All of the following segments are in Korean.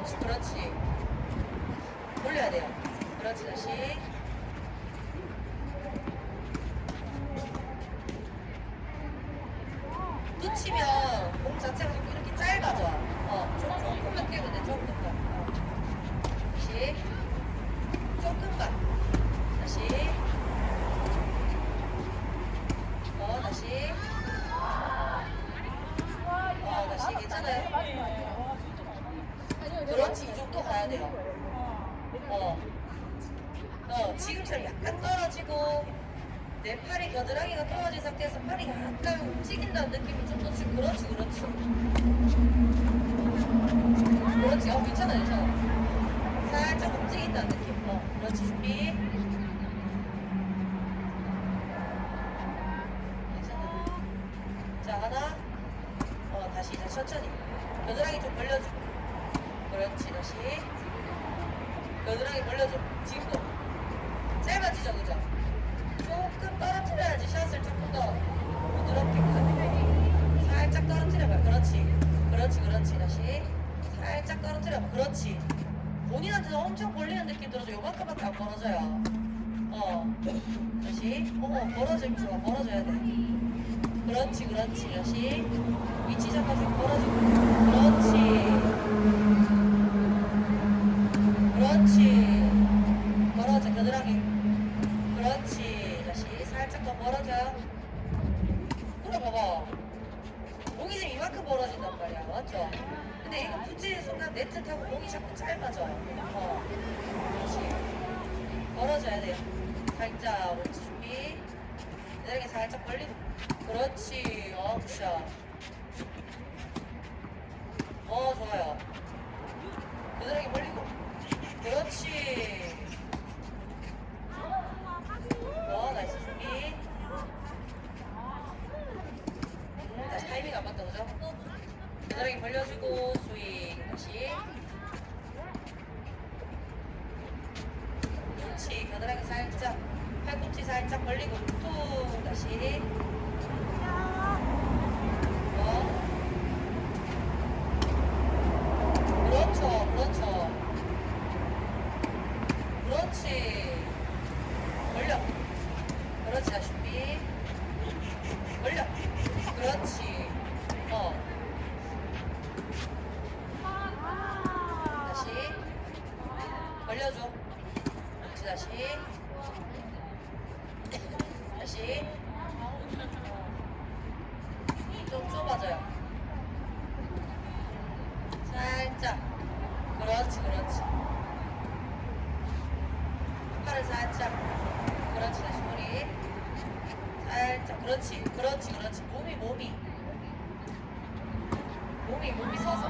그렇지, 그렇지. 돌려야 돼요. 그렇지, 다시. 뚜치면 공 자체가 자꾸 이렇게 짧아져. 조금만 뛰면 돼, 조금만. 다시. 조금만. 다시. 다시. 다시. 괜찮아요? 그렇지, 이 정도 가야 돼요. 지금처럼 약간 떨어지고 내 팔이 겨드랑이가 떨어진 상태에서 팔이 약간 움직인다는 느낌이 좀 더 주고. 그렇지, 그렇지. 그렇지, 괜찮아요, 괜찮아. 살짝 움직인다는 느낌. 그렇지, 준비. 괜찮아. 자, 하나. 다시 천천히. 겨드랑이 좀 벌려주고. 그렇지, 다시. 겨드랑이 벌려줘. 지금도 짧아지죠, 그죠? 조금 떨어뜨려야지 샷을 조금 더 부드럽게. 살짝 떨어뜨려봐. 그렇지, 그렇지, 그렇지. 다시 살짝 떨어뜨려봐. 그렇지. 본인한테도 엄청 벌리는 느낌 들어도 요만큼밖에 안 벌어져요. 다시. 벌어지면 좋아. 벌어져야 돼. 그렇지, 그렇지. 다시 위치 잡아주고 벌어지고. 그렇지. 그렇지. 벌어져, 겨드랑이. 그렇지. 다시 살짝 더 벌어져요. 그래, 봐봐. 공이 지금 이만큼 벌어진단 말이야. 맞죠? 근데 이거 붙이는 순간 네트 타고 공이 자꾸 짧아져요. 그렇지. 벌어져야 돼요. 살짝. 그렇지, 준비. 겨드랑이 살짝 벌리고. 그렇지. 굿샷. 좋아요. 겨드랑이 벌리고. 그렇지. 나이스, 준비. 다시 타이밍 안 맞다, 그죠? 겨드랑이 벌려주고 스윙. 다시. 그렇지. 겨드랑이 살짝, 팔꿈치 살짝 벌리고 툭. 다시. 그렇죠, 그렇죠. 그렇지. 벌려. 그렇지, 다시 준비. 벌려. 그렇지. 다시. 벌려줘. 그렇지, 다시. 다시. 좀 좁아져요. 살짝. 그렇지, 그렇지. 팔을 살짝. 그렇지, 다시 머리. 살짝. 그렇지, 그렇지, 그렇지. 몸이 서서.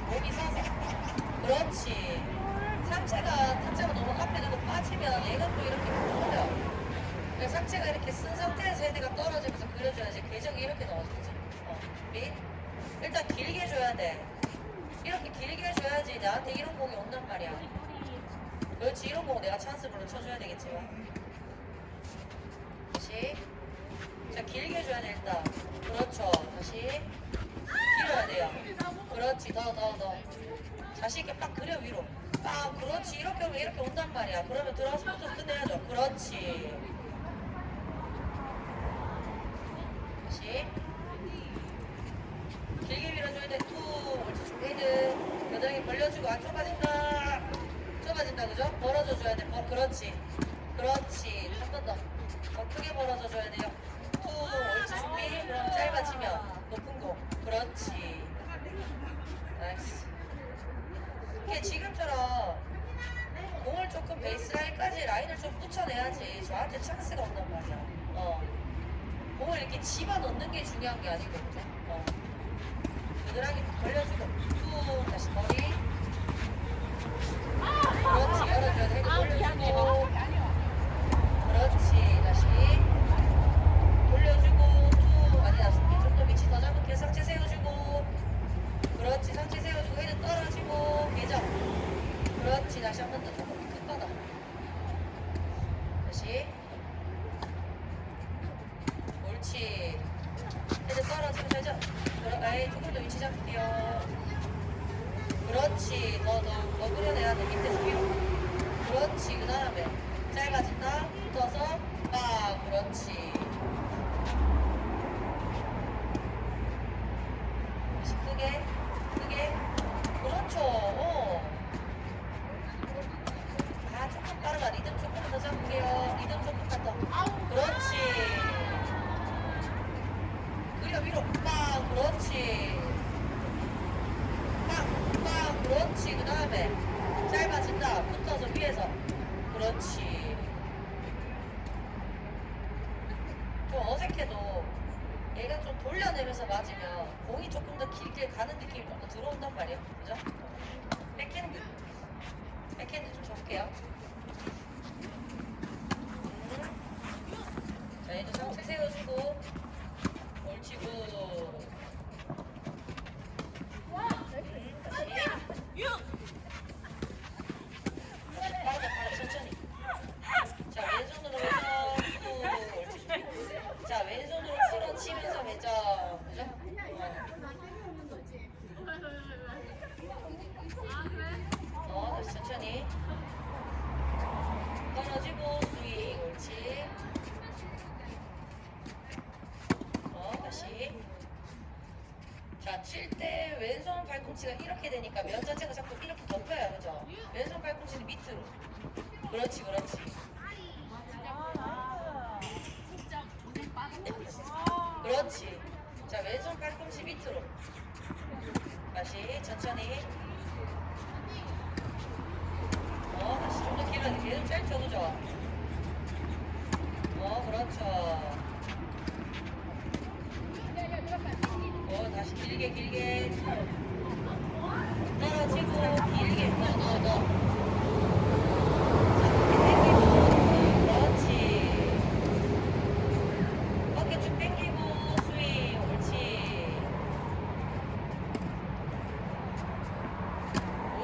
몸이 서서. 그렇지. 상체가 타짜가 너무 앞에 두고 빠지면 얘가 또 이렇게 풀려요. 그러니까 상체가 이렇게 쓴 상태에서 헤드가 떨어지면서 그려줘야지. 궤적이 이렇게 나오겠지. 준비. 일단 길게 줘야 돼. 이렇게 길게 줘야지 나한테 이런 공이 온단 말이야. 그렇지, 이런 공 내가 찬스볼로 쳐줘야 되겠지만. 다시. 자, 길게 줘야 돼, 일단. 그렇죠. 다시. 길어야 돼요. 그렇지, 더. 자신있게 빡 그려, 위로. 빡, 그렇지. 이렇게 오면 이렇게 온단 말이야. 그러면 들어가서 좀 끝내야죠. 그렇지. 다시. 길게 밀어줘야 돼. 툭. 옳지, 좀 헤드. 겨드랑이 벌려주고. 안 좁아진다. 그죠? 벌어져줘야 돼. 그렇지. 그렇지. 한 번 더. 더 크게 벌어져줘야 돼요. 툭. 옳지, 준비. 그럼 짧아지면 높은 공. 그렇지. 나이스. 이게 지금처럼 공을 조금 베이스라인까지 라인을 좀 붙여내야지 저한테 찬스가 온단 말이야. 공을 이렇게 집어넣는 게 중요한 게 아니고, 그죠? 겨드랑이 벌려주고 툭. 다시 머리. 그렇지. 열어줘야 돼. 벌려주고. 그렇지. 다시 돌려주고 툭. 아니다, 좀 더 위치 더 잡을게. 상체 세워주고. 그렇지. 상체 세워주고 헤드 떨어지고 궤적. 그렇지. 다시 한 번 더. 조금 큰 바닥. 다시. 옳지. 헤드 떨어지고 궤적. 조금 더 위치 잡을게요. 그렇지. 더 끌어내야 돼. 밑에서 위로. 그렇지. 그 다음에 짧아진다. 붙어서 빡. 그렇지. 다시 크게. 크게. 그렇죠. 조금 빠르다. 리듬 조금만 더 잡을게요. 리듬 조금만 더. 그렇지. 그려 위로. 빡. 그렇지. 빡. 그렇지. 그 다음에 짧아진다. 붙어서 위에서. 그렇지. 좀 어색해도 얘가 좀 돌려내면서 맞으면 공이 조금 더 길게 가는 느낌이 좀 더 들어온단 말이에요. 그죠? 백핸드. 백핸드 좀 줘볼게요. 자, 얘도 상체 세워주고. 옳지, 굿. 다시. 빠르다, 천천히. 자, 왼손으로 회전. 옳지, 준비. 자, 왼손으로 풀어치면서 회전. 그죠? 다시 천천히. 떨어지고, 스윙. 옳지. 다시. 자, 칠 때 왼손 발꿈치가 이렇게 되니까 면 자체가 자꾸 이렇게 덮여요. 그죠? 왼손 발꿈치는 밑으로. 그렇지, 그렇지. 그렇지. 자, 왼손 팔꿈치 밑으로. 다시 천천히. 다시 좀 더 길어야 돼. 계속 짧죠, 그죠? 그렇죠. 다시 길게, 길게. 떨어지고, 길게. 너. 어깨 쭉 당기고 스윙. 옳지.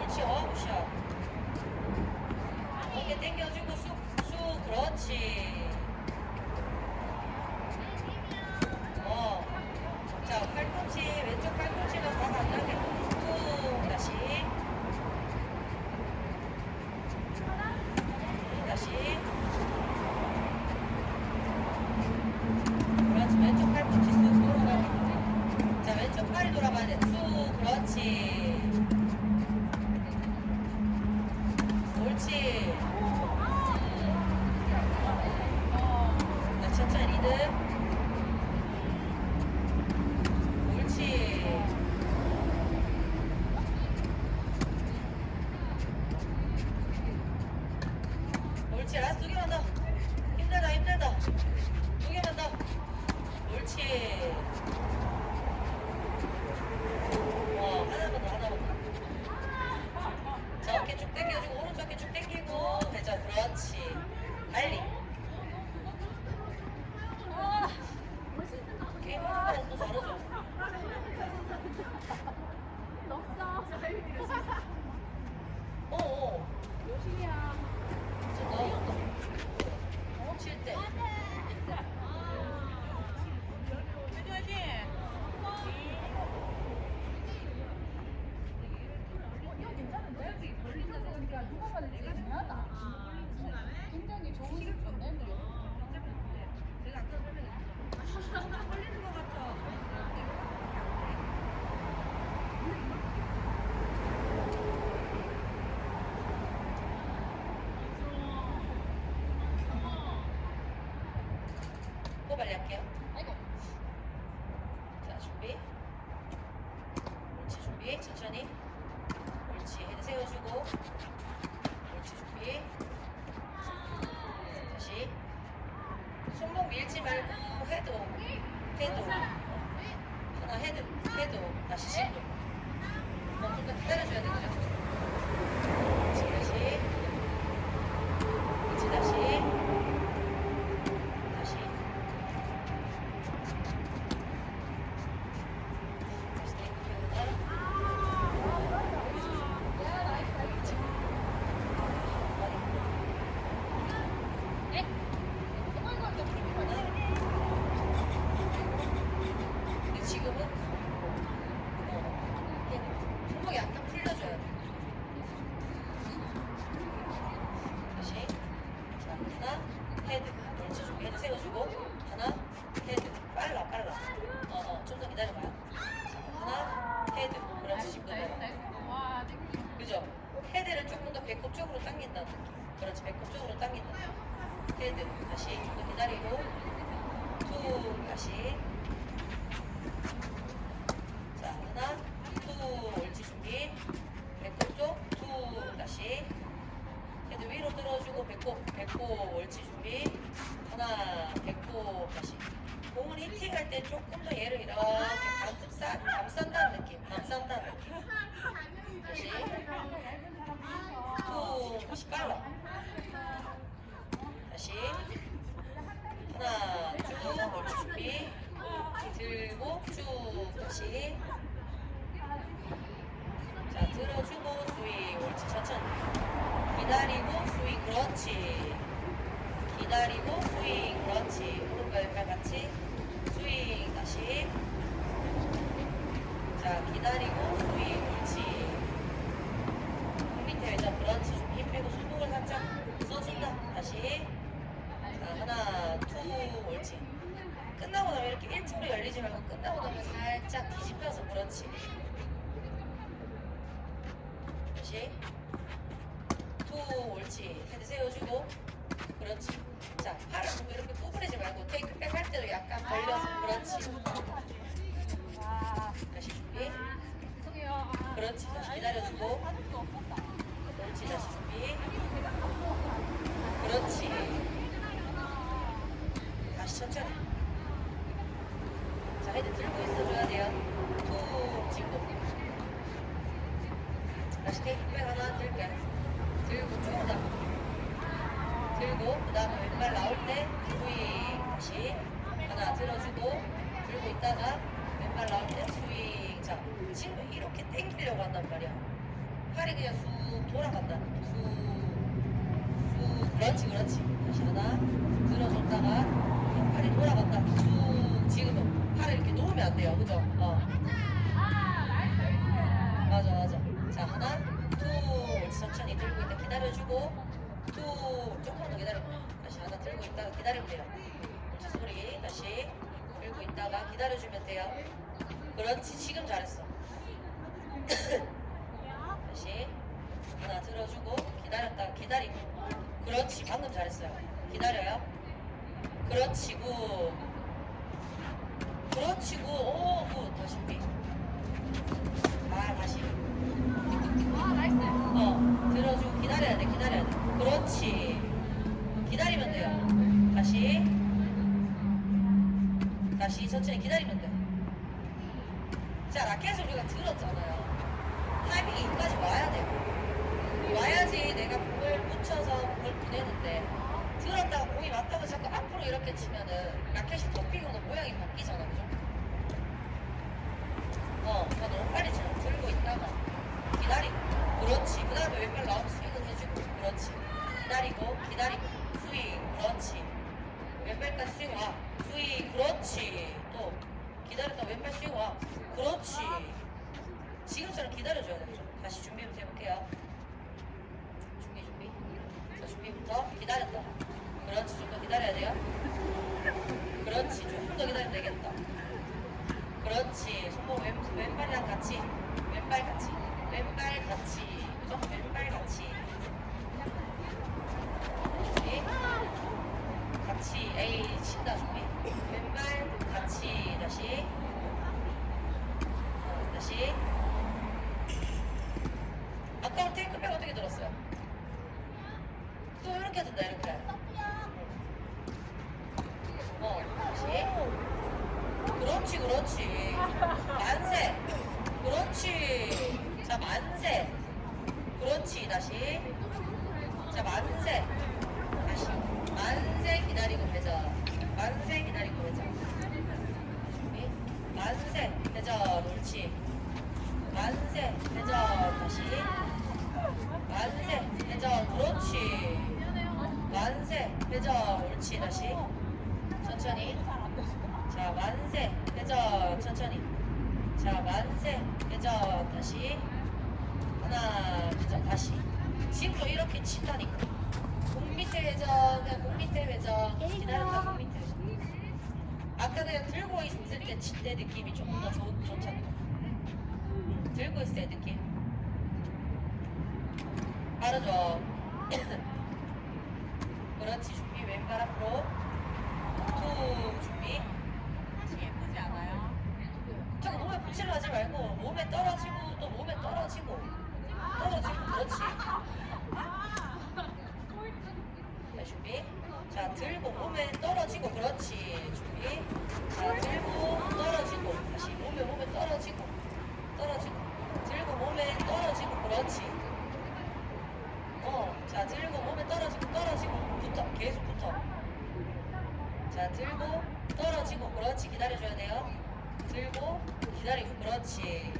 굿샷. 어깨 당겨주고 쑥. 그렇지. 자, 팔꿈치, 왼쪽 팔꿈치가 다 가능하게 툭. 다시. 그렇지. 왼쪽 팔꿈치 쑥 돌아가게. 자, 왼쪽 팔이 돌아가야 돼. 쑥. 그렇지. 옳지. 자, 천천히 리듬. 옳지. 라스트 2개만 더. 힘들다. 2개만 더. 옳지. 하나만 더. 자, 어깨 쭉 당겨주고 오른쪽 어깨 쭉 당기고 회전. 그렇지. 달리. 게임 하는 거또 다르죠? 요즘이야. 칠 때. 굉장히 좋은 건데. 제가 아까 설명했죠. 걸리는 것 같죠? 또 빨리 할게요. 아이고. 자, 준비. 옳지, 준비. 천천히. 옳지, 헤드 세워주고. 옳지, 준비. 다시. 손목 밀지 말고 헤드. 하나 헤드. 다시 신도. 좀 더 기다려줘야 돼, 그죠? 옳지, 다시. 옳지, 다시. 지금은 손목이 약간 풀려줘야 돼. 하나 쭉 옳지 준비 들고 쭉 다시 자 들어주고 스윙 옳지 천천히 기다리고 스윙 그렇지 기다리고 스윙 그렇지 오른발 왼발 같이 스윙 다시 자 기다리고 스윙 옳지 밑에 회전 그렇지 좀 힘 빼고 손목을 살짝 써준다 다시 자 하나 투 옳지 끝나고 나면 이렇게 일자로 열리지 말고 끝나고 나면 살짝 뒤집혀서 그렇지 다시 투 옳지 헤드 세워주고 그렇지 자 팔을 보고 이렇게 구부리지 말고 테이크백 할 때도 약간 벌려서 그렇지 다시 준비 그렇지 다시 기다려주고 그렇지 다시 준비 그렇지 다시 천천히 자 헤드 들고 있어줘야 돼요 툭 짚고 다시 테이크백 하나 들게 들고 쭉 다 들고 그 다음에 왼발 나올 때 스윙 다시 하나 들어주고 들고 있다가 왼발 나올 때 스윙 자 지금 이렇게 당기려고 한단 말이야 팔이 그냥 쑥 돌아간다 쑥 그렇지 그렇지 다시 하나 들어줬다가 팔이 돌아간다 쑥 지금은 팔을 이렇게 놓으면 안 돼요 그죠? 맞아 맞아 자 하나 툭 천천히 들고 있다 기다려주고 툭 조금 더 기다려 다시 하나 들고 있다가 기다리면 돼요 자 소리 다시 들고 있다가 기다려주면 돼요 그렇지 지금 잘했어 다시 하나 들어주고 기다렸다가 기다리고 그렇지 방금 잘했어요 기다려요 그렇지 굿 그렇지 굿오굿 다시 준비 다시 들어주고 기다려야 돼 기다려야 돼 그렇지 기다리면 돼요 다시 천천히 기다리면 돼자 라켓을 우리가 들었잖아요 타이밍이 여기까지 와야 돼 와야지 내가 공을 붙여서 공을 보내는데 들었다가 공이 맞다고 자꾸 앞으로 이렇게 치면은 라켓이 덮이거나 모양이 바뀌잖아 그죠? 다 너무 빨리 쳐 들고 있다가 기다리고 그렇지 그 다음에 왼발 나오면 스윙을 해주고 그렇지 기다리고 스윙 그렇지 왼발까지 스윙 와 스윙 그렇지 또 기다렸다 왼발 스윙 와 그렇지 지금처럼 기다려줘야 되죠 다시 준비부터 해볼게요 준비 자 준비부터 기다렸다 그렇지 좀 더 기다려야 돼요 그렇지 조금 더 기다리면 되겠다 그렇지 손목 왼발이랑 같이 왼발 같이 그죠? 왼발 같이 준비 같이 에이 친다 준비 왼발 같이 다시 아까 테이크백 어떻게 들었어요? 또 이렇게 든다 이렇게 다시 그렇지 만세 그렇지 자 만세 그렇지 다시 자 만세 다시 만세 기다리고 회전 만세 기다리고 회전 준비 만세 회전 옳지 만세 회전 다시 만세 회전 그렇지 만세 회전 옳지 다시 천천히 자 만세 회전 천천히 자 만세 회전 다시 하나 회전 다시 지금도 이렇게 친다니까 공 밑에 회전 그냥 공 밑에 회전 기다렸다 공 밑에 회전 아까 그냥 들고 있을 때 칠 때 느낌이 조금 더 좋잖아 들고 있을 때 느낌 빠르죠 그렇지 준비 왼발 앞으로 툭 준비 예쁘지 않아요? 저기 몸에 붙이려 하지 말고 몸에 떨어지고 또 몸에 떨어지고 그렇지 자 준비 자 들고 몸에 떨어지고 그렇지 준비 자 들고 떨어지고 다시 몸에 떨어지고 들고 몸에 떨어지고 그렇지 자 들고 몸에 떨어지고 붙어 계속 붙어 기다리고 그렇지.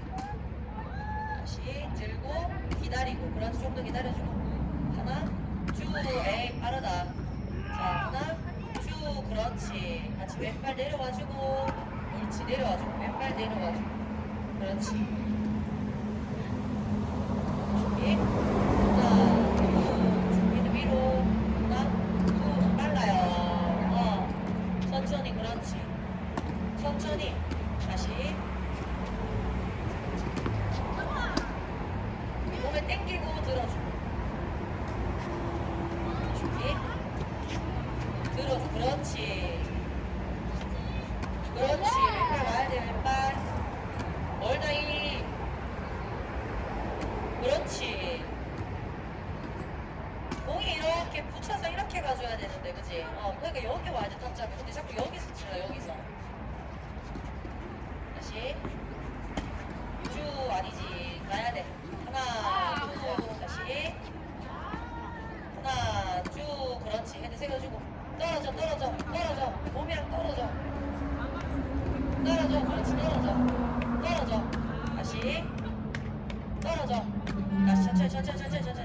다시 들고 기다리고 그렇지. 좀 더 기다려주고 하나 쭉 에이 빠르다. 자 하나 쭉 그렇지. 같이 왼발 내려와주고 옳지 내려와주고 왼발 내려와주고 그렇지. 준비 하나 쭉 준비는 위로 하나 쭉 빨라요. 천천히 그렇지. 천천히 다시 몸에 당기고 들어주고 준비 들어주고 그렇지. 그렇지 왼발 와야 돼 왼발 멀다이 그렇지. 공이 이렇게 붙여서 이렇게 가줘야 되는데 그지? 그러니까 여기 와야 돼 타점이. 근데 자꾸 여기서 치라 여기서. 다시 쭉 아니지 가야 돼. 하나 쭉 다시 하나 쭉 그렇지. 헤드 세워주고 떨어져 떨어져 떨어져 몸이랑 떨어져 떨어져 그렇지 떨어져 떨어져 다시 떨어져 다시 천천히 천천히 천천히 천천히